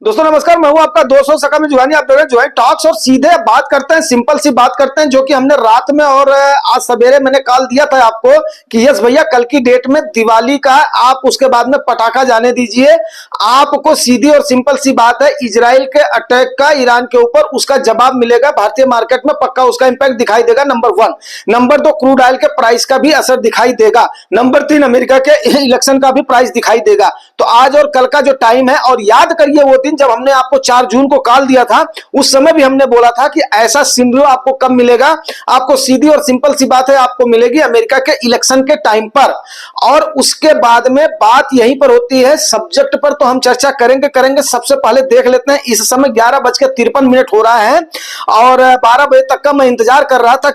दोस्तों नमस्कार, मैं हूं आपका दोस्त सका में जुहानी। आप देख रहे हैं जुहानी टॉक्स और सीधे बात करते हैं, सिंपल सी बात करते हैं जो कि हमने रात में और आज सवेरे मैंने कॉल दिया था आपको कि यस भैया कल की डेट में दिवाली का आप उसके बाद में पटाखा जाने दीजिए। आपको सीधी और सिंपल सी बात है, इजराइल के अटैक का ईरान के ऊपर उसका जवाब मिलेगा, भारतीय मार्केट में पक्का उसका इंपैक्ट दिखाई देगा। नंबर 1। नंबर 2, क्रूड ऑयल के प्राइस का भी असर दिखाई देगा। नंबर 3, अमेरिका के इलेक्शन का भी प्राइस दिखाई देगा। तो आज और कल का जो टाइम है, और याद करिए वो दिन जब हमने आपको 4 जून को कॉल दिया था, उस समय भी हमने बोला था कि ऐसा सिनेरियो आपको कब मिलेगा। आपको सीधी और सिंपल सी बात है, आपको मिलेगी अमेरिका के इलेक्शन के टाइम पर। और उसके बाद में बात यहीं पर होती है, सब्जेक्ट पर तो हम चर्चा करेंगे। सबसे पहले देख लेते हैं, इस समय 11:53 हो रहा है और 12 बजे तक का मैं इंतजार कर रहा था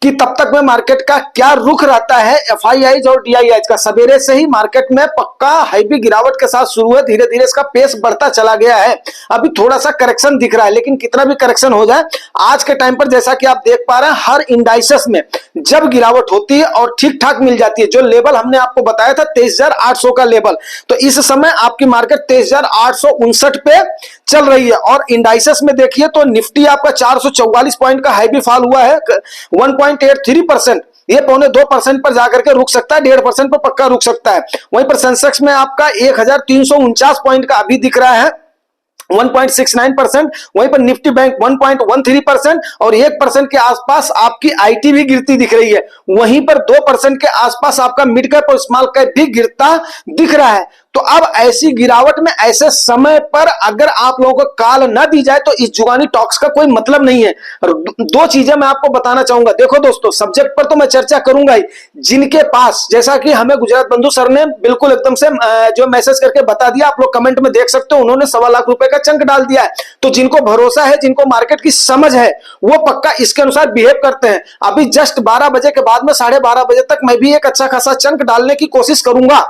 कि तब तक में मार्केट का क्या रुख रहता है। एफआईआईज और डीआईआईज का सवेरे से ही मार्केट में पक्का हैवी गिरावट के साथ शुरू है, धीरे धीरे इसका पेस बढ़ता चला गया है। अभी थोड़ा सा करेक्शन दिख रहा है, लेकिन कितना भी करेक्शन हो जाए, आज के टाइम पर जैसा कि आप देख पा रहे हैं, हर इंडाइसेस में जब गिरावट होती है और ठीक ठाक मिल जाती है, जो लेवल हमने आपको बताया था 23,800 का लेवल, तो इस समय आपकी मार्केट 23,859 पे चल रही है। और इंडाइसेस में देखिए तो निफ्टी आपका 444 पॉइंट का हैवी फॉल हुआ है, 1.83%। ये 0.2% पर जाकर के रुक सकता है, 1.5% पर पक्का रुक सकता है। वहीं पर सेंसेक्स में आपका 1349 पॉइंट का अभी दिख रहा है, 1.69%। वहीं पर निफ्टी बैंक 1.13% और 1% के आसपास आपकी आईटी भी गिरती दिख रही है। वहीं पर 2% के आसपास आपका मिड कैप और स्मॉल कैप भी गिरता दिख रहा है। तो अब ऐसी गिरावट में ऐसे समय पर अगर आप लोगों को कॉल ना दी जाए तो इस जुगानी टॉक्स का कोई मतलब नहीं है। दो चीजें मैं आपको बताना चाहूंगा। देखो दोस्तों, सब्जेक्ट पर तो मैं चर्चा करूंगा ही, जिनके पास, जैसा कि हमें गुजरात बंधु सर ने बिल्कुल एकदम से जो मैसेज करके बता दिया, आप लोग कमेंट में देख सकते हो, उन्होंने 1.25 लाख रुपए का चंक डाल दिया है। तो जिनको भरोसा है, जिनको मार्केट की समझ है, वो पक्का इसके अनुसार बिहेव करते हैं। अभी जस्ट 12 बजे के बाद में 12:30 बजे तक मैं भी एक अच्छा खासा चंक डालने की कोशिश करूंगा।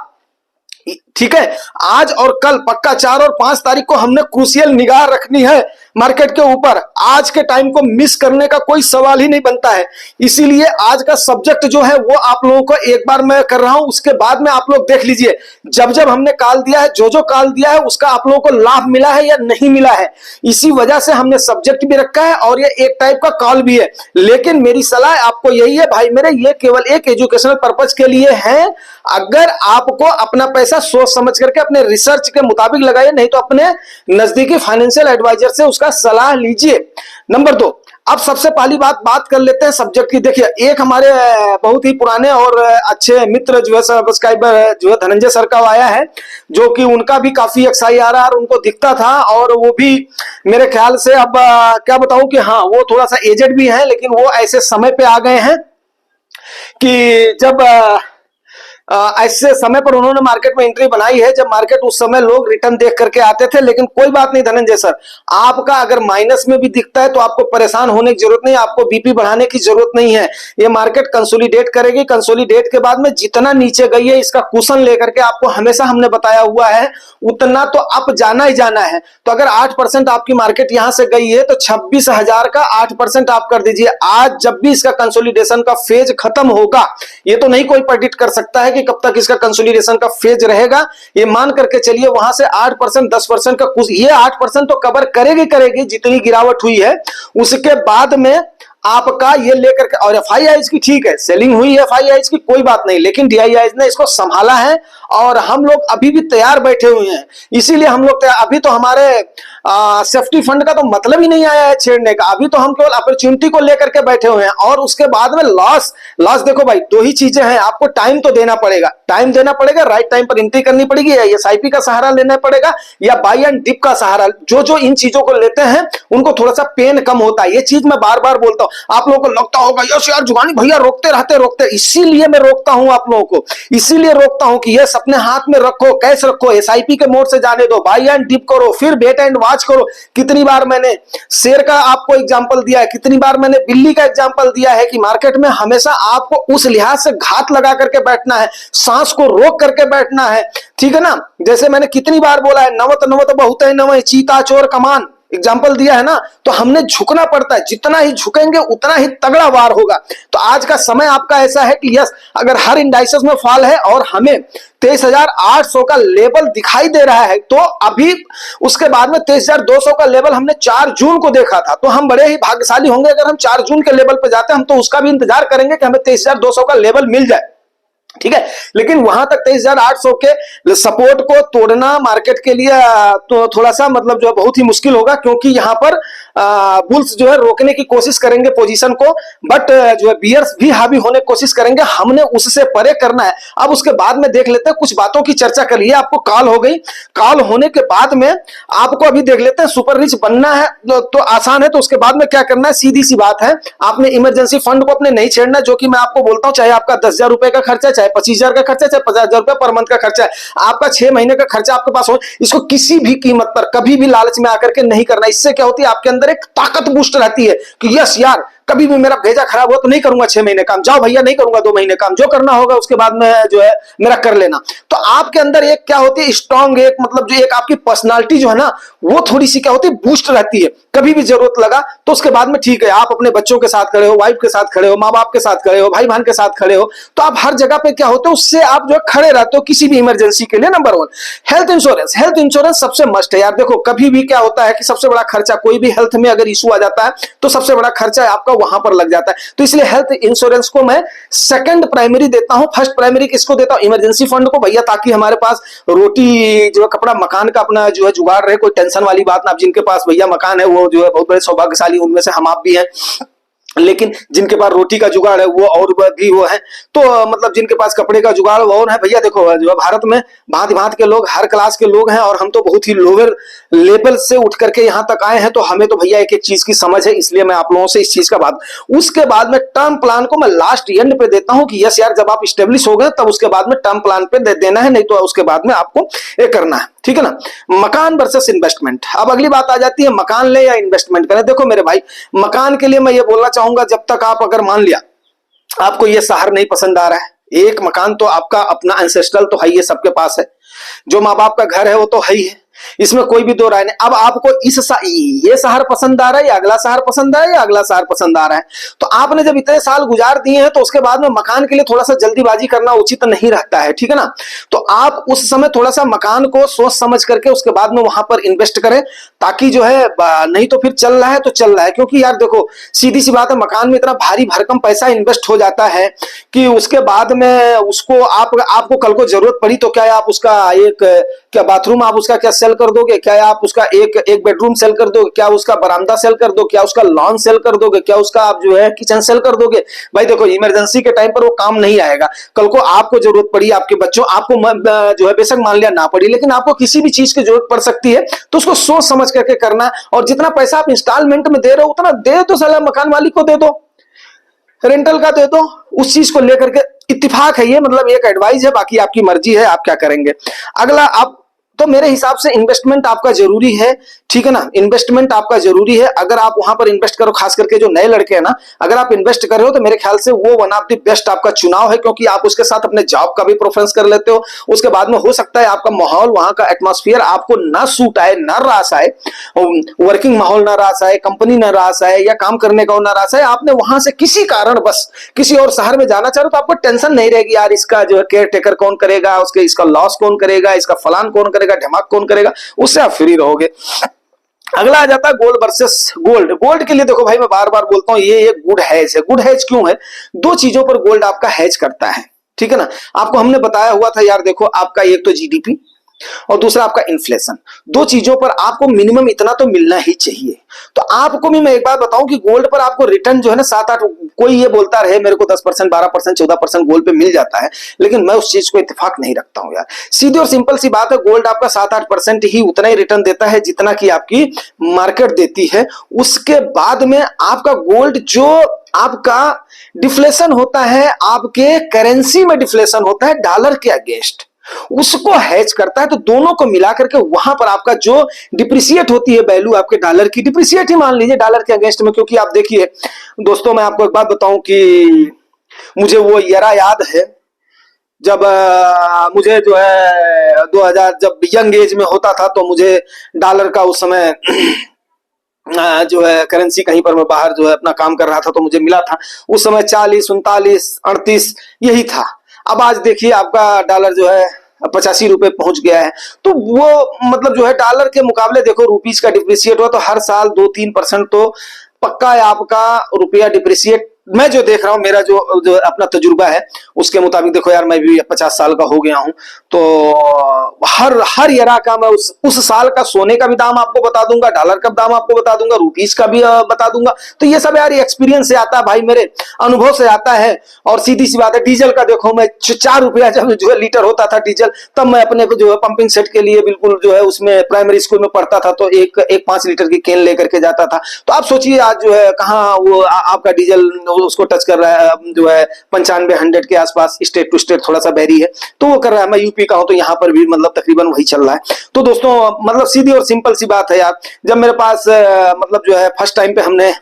ठीक है, आज और कल पक्का 4 और 5 तारीख को हमने क्रूशियल निगाह रखनी है मार्केट के ऊपर। आज के टाइम को मिस करने का कोई सवाल ही नहीं बनता है। इसीलिए आज का सब्जेक्ट जो है वो आप लोगों को एक बार मैं कर रहा हूं, उसके बाद में आप लोग देख लीजिए। जब जब हमने कॉल दिया है, जो जो कॉल दिया है, उसका आप लोगों को लाभ मिला है या नहीं मिला है, इसी वजह से हमने सब्जेक्ट भी रखा है और ये एक टाइप का कॉल भी है। लेकिन मेरी सलाह आपको यही है भाई मेरे, ये केवल एक एजुकेशनल पर्पज के लिए है। अगर आपको अपना पैसा सोच समझ करके अपने रिसर्च के मुताबिक लगाइए, नहीं तो अपने नजदीकी फाइनेंशियल एडवाइजर से उसका सलाह लीजिए। नंबर 2, अब सबसे पहली बात कर लेते हैं सब्जेक्ट की। देखिए, एक हमारे बहुत ही पुराने और अच्छे मित्र जो है सब्सक्राइबर जो है धनंजय सर का आया है, जो कि उनका भी काफी एक्साई आ रहा है और उनको दिखता था, और वो भी मेरे ख्याल से अब क्या बताऊं कि हाँ, वो थोड़ा सा एजेड भी है, लेकिन वो ऐसे समय पे आ गए हैं कि जब ऐसे समय पर उन्होंने मार्केट में एंट्री बनाई है, जब मार्केट उस समय लोग रिटर्न देख करके आते थे। लेकिन कोई बात नहीं धनंजय सर, आपका अगर माइनस में भी दिखता है तो आपको परेशान होने की जरूरत नहीं, आपको बीपी बढ़ाने की जरूरत नहीं है। ये मार्केट कंसोलिडेट करेगी, कंसोलिडेट के बाद में जितना नीचे गई है, इसका कुशन लेकर के आपको हमेशा हमने बताया हुआ है, उतना तो अप जाना ही जाना है। तो अगर 8% आपकी मार्केट यहां से गई है तो 26,000 का 8% आप कर दीजिए। आज जब भी इसका कंसोलिडेशन का फेज खत्म होगा, ये तो नहीं कोई प्रेडिक्ट कर सकता है कि कब तक इसका कंसोलिडेशन का फेज रहेगा। ये मान करके चलिए वहां से 8% 10% का कुछ, ये 8% तो कवर करेगी जितनी गिरावट हुई है। उसके बाद में आपका ये लेकर के, और एफआईआईज की ठीक है सेलिंग हुई है, एफआईआईज की कोई बात नहीं, लेकिन डीआईआईज ने इसको संभाला है और हम लोग अभी भी तैयार बैठे हुए हैं। इसीलिए हम लोग अभी तो हमारे सेफ्टी फंड का तो मतलब ही नहीं आया है छेड़ने का। अभी तो हम केवल अपॉर्चुनिटी को लेकर के बैठे हुए हैं। और उसके बाद में लॉस देखो भाई, 2 ही चीजें हैं, आपको टाइम तो देना पड़ेगा, राइट टाइम पर एंट्री करनी पड़ेगी, या एसआईपी का सहारा लेना पड़ेगा, या बाय एंड डिप का सहारा। जो इन चीजों को लेते हैं उनको थोड़ा सा पेन कम होता है। ये चीज मैं बार बार बोलता हूं। आप लोगों को लगता होगा यस यार जुगानी भैया रोकते रहते, इसीलिए मैं रोकता हूं आप लोगों को, इसीलिए रोकता हूं कि यस अपने हाथ में रखो, कैश रखो, एसआईपी के मोड से जाने दो, बाय एंड डिप करो, फिर वेट एंड वॉच करो। कितनी बार मैंने शेर का आपको एग्जांपल दिया है, कितनी बार मैंने बिल्ली का एग्जांपल दिया है कि मार्केट में हमेशा आपको उस लिहाज से घात लगा करके बैठना है, सांस को रोक करके बैठना है, ठीक है ना। जैसे मैंने कितनी बार बोला है, नवत नवत बहुत है नव चीता चोर कमान, एग्जाम्पल दिया है ना, तो हमने झुकना पड़ता है, जितना ही झुकेंगे उतना ही तगड़ा वार होगा। तो आज का समय आपका ऐसा है कि यस, अगर हर इंडाइसेस में फॉल है और हमें 23,800 का लेवल दिखाई दे रहा है, तो अभी उसके बाद में 23,200 का लेवल हमने 4 जून को देखा था, तो हम बड़े ही भाग्यशाली होंगे अगर हम 4 जून के लेवल पर जाते हैं। हम तो उसका भी इंतजार करेंगे कि हमें 23,200 का लेवल मिल जाए, ठीक है। लेकिन वहां तक 23,800 के सपोर्ट को तोड़ना मार्केट के लिए तो थोड़ा सा मतलब जो है बहुत ही मुश्किल होगा, क्योंकि यहां पर बुल्स जो है रोकने की कोशिश करेंगे पोजीशन को, बट जो है बियर्स भी हावी होने की कोशिश करेंगे। हमने उससे परे करना है। अब उसके बाद में देख लेते हैं, कुछ बातों की चर्चा कर लिए, आपको कॉल हो गई, कॉल होने के बाद में आपको अभी देख लेते हैं सुपर रिच बनना है तो आसान है। तो उसके बाद में क्या करना है, सीधी सी बात है, आपने इमरजेंसी फंड को अपने नहीं छेड़ना, जो कि मैं आपको बोलता हूं, चाहे आपका 10,000 रुपए का खर्चा, चाहे 25,000 का खर्चा, चाहे 50,000 रुपए पर मंथ का खर्चा है, आपका 6 महीने का खर्चा आपके पास हो, इसको किसी भी कीमत पर कभी भी लालच में आकर के नहीं करना। इससे क्या होती है, आपके अंदर एक ताकत बूस्ट रहती है कि यस यार, कभी भी मेरा भेजा खराब हो तो नहीं करूंगा 6 महीने काम, जाओ भैया नहीं करूंगा 2 महीने काम, जो करना होगा उसके बाद में जो है मेरा कर लेना। तो आपके अंदर एक क्या होती है, स्ट्रांग, एक मतलब जो एक आपकी पर्सनालिटी जो है ना, वो थोड़ी सी क्या होती है, बूस्ट रहती है। कभी भी जरूरत लगा तो उसके बाद में ठीक है, आप अपने बच्चों के साथ खड़े हो, वाइफ के साथ खड़े हो, माँ बाप के साथ खड़े हो, भाई बहन के साथ खड़े हो, तो आप हर जगह पे क्या होते हो, उससे आप जो खड़े रहते हो किसी भी इमरजेंसी के लिए। Number 1 health insurance. Health insurance सबसे मस्ट है यार। देखो कभी भी क्या होता है कि सबसे बड़ा खर्चा, कोई भी हेल्थ में अगर इशू आ जाता है तो सबसे बड़ा खर्चा आपका वहां पर लग जाता है। तो इसलिए हेल्थ इंश्योरेंस को मैं सेकंड प्राइमरी देता हूं। फर्स्ट प्राइमरी किसको देता हूं, इमरजेंसी फंड को भैया, ताकि हमारे पास रोटी जो है, कपड़ा मकान का अपना जो है जुगाड़ रहे, कोई टेंशन वाली बात ना। आप जिनके पास भैया मकान है वो जो है बहुत बड़े सौभाग्यशाली, उनमें से हम आप भी हैं, लेकिन जिनके पास रोटी का जुगाड़ है वो और भी वो है, तो मतलब जिनके पास कपड़े का जुगाड़ वो और है। भैया देखो जो है भारत में भांति भांति के लोग, हर क्लास के लोग हैं, और हम तो बहुत ही लोअर लेवल से उठ करके यहाँ तक आए हैं, तो हमें तो भैया एक एक चीज की समझ है, इसलिए मैं आप लोगों से इस चीज का बात। उसके बाद में टर्म प्लान को मैं लास्ट एंड पे देता हूं कि यस यार, जब आप स्टेब्लिश हो गए तब उसके बाद में टर्म प्लान पे दे देना है, नहीं तो उसके बाद में आपको ये करना है, ठीक है ना। मकान वर्सेस इन्वेस्टमेंट। अब अगली बात आ जाती है, मकान ले या इन्वेस्टमेंट करें। देखो मेरे भाई, मकान के लिए मैं ये बोलना चाहूंगा, जब तक आप अगर मान लिया आपको ये शहर नहीं पसंद आ रहा है, एक मकान तो आपका अपना एंसेस्ट्रल तो है ही है, सबके पास है, जो माँ बाप का घर है वो तो है ही है, इसमें कोई भी दो राय नहीं। अब आपको ये शहर पसंद आ रहा है या अगला शहर पसंद आ रहा है या अगला शहर पसंद आ रहा है, तो आपने जब इतने साल गुजार दिए हैं तो उसके बाद में मकान के लिए थोड़ा सा जल्दीबाजी करना उचित नहीं रहता है, ठीक है ना। तो आप उस समय थोड़ा सा मकान को सोच समझ करके उसके बाद में वहां पर इन्वेस्ट करें, ताकि जो है नहीं तो फिर चल रहा है तो चल रहा है। क्योंकि यार देखो सीधी सी बात है, मकान में इतना भारी भरकम पैसा इन्वेस्ट हो जाता है कि उसके बाद में उसको आपको कल को जरूरत पड़ी तो क्या आप उसका एक क्या बाथरूम आप उसका क्या सेल कर दोगे, क्या आप उसका एक बेडरूम सेल कर दोगे, क्या उसका बरामदा सेल कर दो, क्या उसका लॉन सेल कर दोगे, क्या उसका आप जो है किचन सेल कर दोगे। भाई देखो इमरजेंसी के टाइम पर वो काम नहीं आएगा, कल को आपको जरूरत पड़ी, आपके बच्चों आपको जो है बेशक मान लिया ना पड़ी, लेकिन आपको किसी भी चीज की जरूरत पड़ सकती है, तो उसको सोच समझ करके करना। और जितना पैसा आप इंस्टॉलमेंट में दे रहे हो उतना दे तो साला मकान मालिक को दे दो, रेंटल का दे दो, उस चीज को लेकर के इत्तेफाक है ये, मतलब एक एडवाइस है, बाकी आपकी मर्जी है आप क्या करेंगे। अगला आप तो मेरे हिसाब से इन्वेस्टमेंट आपका जरूरी है, ठीक है ना, इन्वेस्टमेंट आपका जरूरी है। अगर आप वहां पर इन्वेस्ट करो, खास करके जो नए लड़के हैं ना, अगर आप इन्वेस्ट कर रहे हो तो मेरे ख्याल से वो वन ऑफ द बेस्ट आपका चुनाव है, क्योंकि आप उसके साथ अपने जॉब का भी प्रेफरेंस कर लेते हो। उसके बाद में हो सकता है आपका माहौल, वहां का एटमॉस्फेयर आपको ना सूट आए, ना रास आए, वर्किंग माहौल ना रास आए, कंपनी ना रास आए, या काम करने का ना रास आए, आपने वहां से किसी कारण बस किसी और शहर में जाना चाह रहे हो, तो आपको टेंशन नहीं रहेगी यार इसका जो है केयर टेकर कौन करेगा, उसके इसका लॉस कौन करेगा, इसका फलान कौन करेगा, ढमाक कौन करेगा, उससे आप फ्री रहोगे। अगला आ जाता है गोल्ड वर्सेस गोल्ड। गोल्ड के लिए देखो भाई मैं बार बार बोलता हूं, ये एक गुड हेज है। गुड हेज क्यों है, दो चीजों पर गोल्ड आपका हेज करता है, ठीक है ना। आपको हमने बताया हुआ था यार, देखो आपका एक तो जीडीपी और दूसरा आपका इन्फ्लेशन, दो चीजों पर आपको मिनिमम इतना तो मिलना ही चाहिए। तो आपको भी मैं एक बात बताऊं कि गोल्ड पर आपको रिटर्न जो है ना 7-8, कोई ये बोलता रहे मेरे को 10%, 12%, 14% गोल्ड पे मिल जाता है, लेकिन मैं उस चीज को इत्तेफाक नहीं रखता हूं यार। सीधी और सिंपल सी बात है, गोल्ड आपका 7-8% ही उतना ही रिटर्न देता है जितना कि आपकी मार्केट देती है। उसके बाद में आपका गोल्ड जो आपका डिफ्लेशन होता है, आपके करेंसी में डिफ्लेशन होता है डॉलर के अगेंस्ट, उसको हेज करता है। तो दोनों को मिलाकर के वहां पर आपका जो डिप्रिसिएट होती है वैल्यू आपके डॉलर की, डिप्रिसिएट ही मान लीजिए डॉलर के अगेंस्ट में। क्योंकि आप देखिए दोस्तों, मैं आपको एक बात बताऊं कि मुझे वो येरा याद है जब मुझे जो है 2000 जब यंग एज में होता था, तो मुझे डॉलर का उस समय जो है करेंसी कहीं पर मैं बाहर जो है अपना काम कर रहा था तो मुझे मिला था। उस समय 40, 39, 38 यही था। अब आज देखिए आपका डॉलर जो है 85 रुपए पहुंच गया है। तो वो मतलब जो है डॉलर के मुकाबले देखो रुपीज का डिप्रिसिएट हुआ तो हर साल 2-3% तो पक्का है आपका रुपया डिप्रिसिएट। मैं जो देख रहा हूँ मेरा जो अपना तजुर्बा है उसके मुताबिक देखो यार मैं भी 50 साल का हो गया हूँ। तो हर हर एरा का मैं उस साल का सोने का भी दाम आपको बता दूंगा, डॉलर का दाम आपको बता दूंगा, रुपीज का भी बता दूंगा। तो ये सब यार एक्सपीरियंस से आता है भाई, मेरे अनुभव से आता है। और सीधी सी बात है डीजल का देखो, मैं 4 रुपया जब जो है लीटर होता था डीजल, तब मैं अपने को जो है पंपिंग सेट के लिए बिल्कुल जो है उसमें प्राइमरी स्कूल में पढ़ता था तो एक 5 लीटर की कैन लेकर के जाता था। तो आप सोचिए आज जो है कहाँ वो आपका डीजल उसको टच कर रहा है जो है 95-100 के आसपास। स्टेट टू स्टेट थोड़ा सा वेरी है तो वो कर रहा है। मैं यूपी का हूं तो यहाँ पर भी मतलब तकरीबन वही चल रहा है। तो दोस्तों मतलब सीधी और सिंपल सी बात है यार, जब मेरे पास मतलब जो है फर्स्ट टाइम पे हमने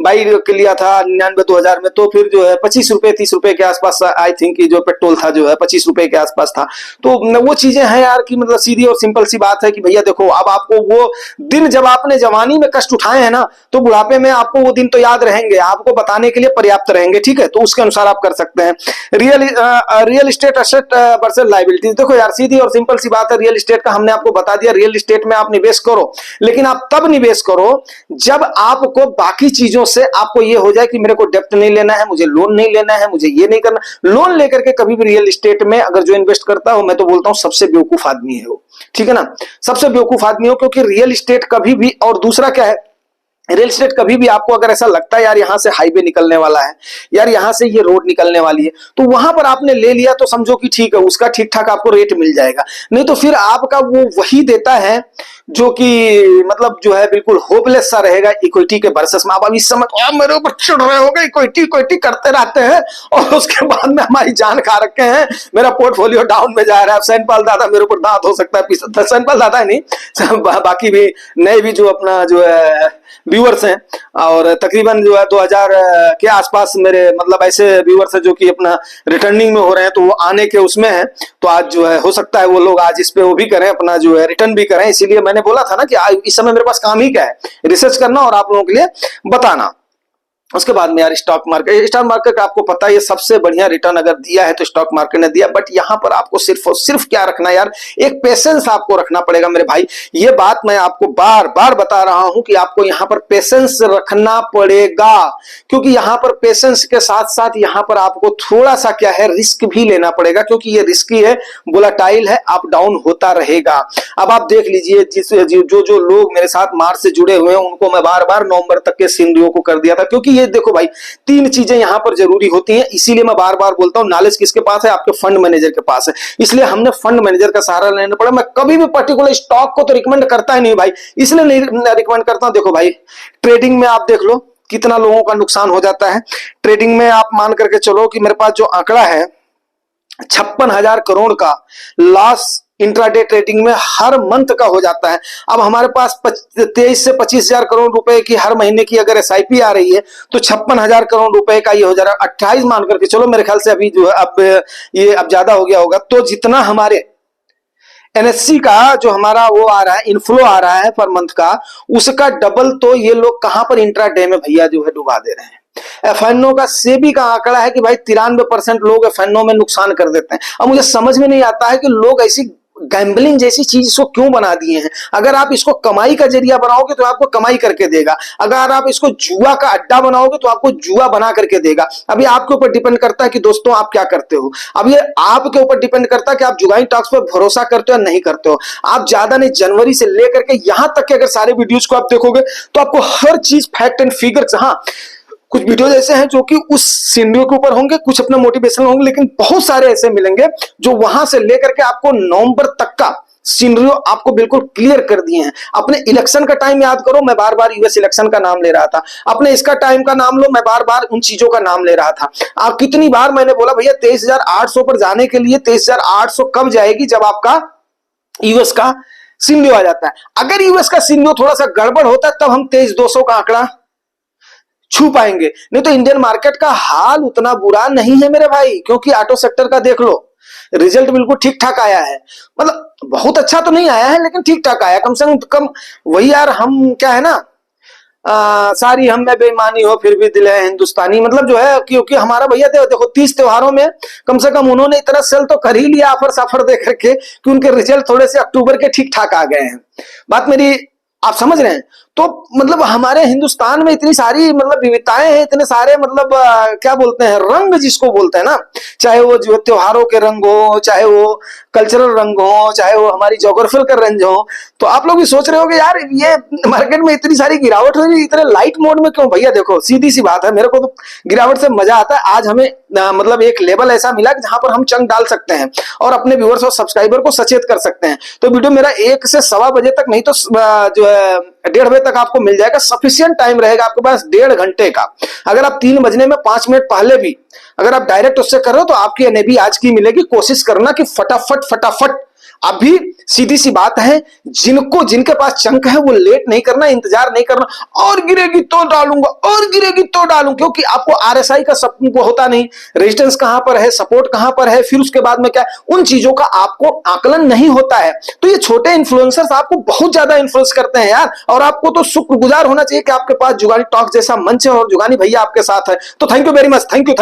बाइक लिया था 99-2000 में, तो फिर जो है 25 रुपए 30 रुपए के आसपास आई थिंक कि जो पेट्रोल था जो है 25 रुपए के आसपास था। तो वो चीजें हैं यार कि मतलब सीधी और सिंपल सी बात है कि भैया देखो अब आपको वो दिन जब आपने जवानी में कष्ट उठाए हैं ना तो बुढ़ापे में आपको वो दिन तो याद रहेंगे, आपको बताने के लिए पर्याप्त रहेंगे। ठीक है, तो उसके अनुसार आप कर सकते हैं। Real estate asset versus liability, देखो यार सीधी और सिंपल सी बात है। रियल एस्टेट का हमने आपको बता दिया, रियल एस्टेट में आप निवेश करो, लेकिन आप तब निवेश करो जब आपको बाकी चीजों से आपको ये हो जाए कि मेरे को डेप्ट नहीं लेना है, मुझे लोन नहीं लेना है, मुझे ये नहीं करना। लोन लेकर के कभी भी रियल एस्टेट में अगर जो इन्वेस्ट करता हो, मैं तो बोलता हूं सबसे बेवकूफ आदमी है वो। ठीक है ना, सबसे बेवकूफ आदमी हो, क्योंकि रियल एस्टेट कभी भी, और दूसरा क्या है, रियल एस्टेट कभी भी आपको अगर ऐसा लगता है यार यहां से हाईवे निकलने वाला है, यार यहां से ये रोड निकलने वाली है, तो वहां पर आपने ले लिया तो समझो कि ठीक है, उसका ठीक ठाक आपको रेट मिल जाएगा। नहीं तो फिर आपका वो वही देता है जो कि मतलब जो है बिल्कुल होपलेस सा रहेगा इक्विटी के वर्सेस में। आप अभी समय यार मेरे ऊपर चिढ़ रहे हो गए, इक्विटी इक्विटी करते रहते हैं और उसके बाद में हमारी जान खा रखे हैं, मेरा पोर्टफोलियो डाउन में जा रहा है। सैनपाल दादा मेरे ऊपर दांत हो सकता है, सैनपाल दादा नहीं बाकी भी नए भी जो अपना जो है व्यूअर्स हैं, और तकरीबन जो है 2000 के आसपास मेरे मतलब ऐसे व्यूअर्स हैं जो कि अपना रिटर्निंग में हो रहे हैं, तो वो आने के उसमें है। तो आज जो है हो सकता है वो लोग आज इस पे वो भी करें, अपना जो है रिटर्न भी करें। इसीलिए मैंने बोला था ना कि इस समय मेरे पास काम ही क्या है, रिसर्च करना और आप लोगों के लिए बताना। उसके बाद में यार स्टॉक मार्केट आपको पता है ये सबसे बढ़िया रिटर्न अगर दिया है तो स्टॉक मार्केट ने दिया। बट यहां पर आपको सिर्फ और सिर्फ क्या रखना यार, एक पेशेंस आपको रखना पड़ेगा मेरे भाई। ये बात मैं आपको बार बार बता रहा हूं कि आपको यहां पर पेशेंस रखना पड़ेगा, क्योंकि यहां पर पेशेंस के साथ साथ यहां पर आपको थोड़ा सा क्या है रिस्क भी लेना पड़ेगा, क्योंकि ये रिस्की है, वोलेटाइल है, अप डाउन होता रहेगा। अब आप देख लीजिए जो लोग मेरे साथ मार्च से जुड़े हुए हैं उनको मैं बार बार नवंबर तक के सिनेरियो को कर दिया था, क्योंकि ये देखो भाई 3 चीजें यहां पर जरूरी होती हैं। इसीलिए मैं बार बार बोलता हूं नॉलेज किसके पास है, आपके फंड मैनेजर के पास है। इसलिए हमने फंड मैनेजर का सहारा लेना पड़ा। मैं कभी भी पर्टिकुलर स्टॉक को तो रिकमेंड करता ही नहीं भाई, इसलिए नहीं रिकमेंड करता हूं। देखो भाई ट्रेडिंग में आप देख लो कितना लोगों का नुकसान हो जाता है। ट्रेडिंग में आप मान करके चलो कि मेरे पास जो आंकड़ा है 56,000 करोड़ का लॉस इंट्राडे ट्रेडिंग में हर मंथ का हो जाता है। अब हमारे पास 23 से 25,000 करोड़ रुपए की हर महीने की अगर एसआईपी आ रही है तो 56,000 करोड़ रुपए का ये हो जा रहा है। 28 मान करके चलो, मेरे ख्याल से अभी जो है अब ज्यादा हो गया होगा। तो जितना हमारे एनएससी का जो हमारा वो आ रहा है, इनफ्लो आ रहा है पर मंथ का, उसका डबल तो ये लोग कहां पर इंट्राडे में भैया जो है डुबा दे रहे हैं। एफएनओ का सेबी का आंकड़ा है कि भाई 93% लोग एफएनओ में नुकसान कर देते हैं। अब मुझे समझ में नहीं आता है कि लोग ऐसी गैम्बलिंग जैसी चीज इसको क्यों बना दिए हैं। अगर आप इसको कमाई का जरिया बनाओगे तो आपको कमाई करके देगा, अगर आप इसको जुआ का अड्डा बनाओगे तो आपको जुआ बना करके देगा। अभी आपके ऊपर डिपेंड करता है कि दोस्तों आप क्या करते हो। अब ये आपके ऊपर डिपेंड करता है कि आप जुगाई टॉक्स पर भरोसा करते हो या नहीं करते हो। आप ज्यादा नहीं, जनवरी से लेकर के यहां तक कि अगर सारे वीडियोज को आप देखोगे तो आपको हर चीज फैक्ट एंड फिगर, हाँ कुछ वीडियो ऐसे हैं जो कि उस सिनेरियो के ऊपर होंगे, कुछ अपना मोटिवेशनल होंगे, लेकिन बहुत सारे ऐसे मिलेंगे जो वहां से लेकर के आपको नवंबर तक का सिनेरियो आपको बिल्कुल क्लियर कर दिए हैं। अपने इलेक्शन का टाइम याद करो, मैं बार बार यूएस इलेक्शन का नाम ले रहा था। अपने इसका टाइम का नाम लो, मैं बार बार उन चीजों का नाम ले रहा था। आप कितनी बार मैंने बोला भैया 23,800 पर जाने के लिए 23,800 कब जाएगी, जब आपका यूएस का सिनेरियो आ जाता है। अगर यूएस का सिनेरियो थोड़ा सा गड़बड़ होता है तब हम 23,200 का आंकड़ा छू पाएंगे, नहीं तो इंडियन मार्केट का हाल उतना बुरा नहीं है मेरे भाई। क्योंकि ऑटो सेक्टर का देख लो, रिजल्ट बिल्कुल ठीक ठाक आया है, मतलब बहुत अच्छा तो नहीं आया है लेकिन ठीक ठाक आया, कम से कम वही यार। हम क्या है ना, सारी हम में बेईमानी हो फिर भी दिल है हिंदुस्तानी, मतलब जो है क्योंकि हमारा भैया देखो 30 त्योहारों में कम से कम उन्होंने इतना सेल तो कर ही लिया ऑफर साफर दे करके कि उनके रिजल्ट थोड़े से अक्टूबर के ठीक ठाक आ गए हैं। बात मेरी आप समझ रहे हैं? तो मतलब हमारे हिंदुस्तान में इतनी सारी मतलब विविधताएं हैं, इतने सारे मतलब क्या बोलते हैं रंग जिसको बोलते हैं ना, चाहे वो जो त्योहारों के रंग हो, चाहे वो कल्चरल रंग हो, चाहे वो हमारी जोग्राफिकल रंग हो। तो आप लोग भी सोच रहे हो कि यार ये मार्केट में इतनी सारी गिरावट हो रही है, इतने लाइट मोड में क्यों? भैया देखो सीधी सी बात है, मेरे को तो गिरावट से मजा आता है। आज हमें मतलब एक लेवल ऐसा मिला कि जहां पर हम चंक डाल सकते हैं और अपने व्यूअर्स और सब्सक्राइबर को सचेत कर सकते हैं। तो वीडियो मेरा 1 से सवा बजे तक नहीं तो जो है 1:30 बजे तक आपको मिल जाएगा। सफिशियंट टाइम रहेगा आपके पास 1.5 घंटे का। अगर आप 3 बजने में 5 मिनट पहले भी अगर आप डायरेक्ट उससे कर रहे हो तो आपकी एनएबी आज की मिलेगी। कोशिश करना कि फटाफट फटाफट अभी सीधी सी बात है, जिनको जिनके पास चंक है वो लेट नहीं करना, इंतजार नहीं करना और गिरेगी तो डालूंगा और गिरेगी तो डालूंगा, क्योंकि आपको आरएसआई का सब को होता नहीं, रेजिस्टेंस कहां पर है, सपोर्ट कहां पर है, फिर उसके बाद में क्या, उन चीजों का आपको आकलन नहीं होता है। तो ये छोटे इन्फ्लुएंसर्स आपको बहुत ज्यादा इन्फ्लुएंस करते हैं यार, और आपको तो शुक्रगुजार होना चाहिए कि आपके पास जुगानी टॉक जैसा मंच है और जुगानी भैया आपके साथ है। तो thank you very much, thank you.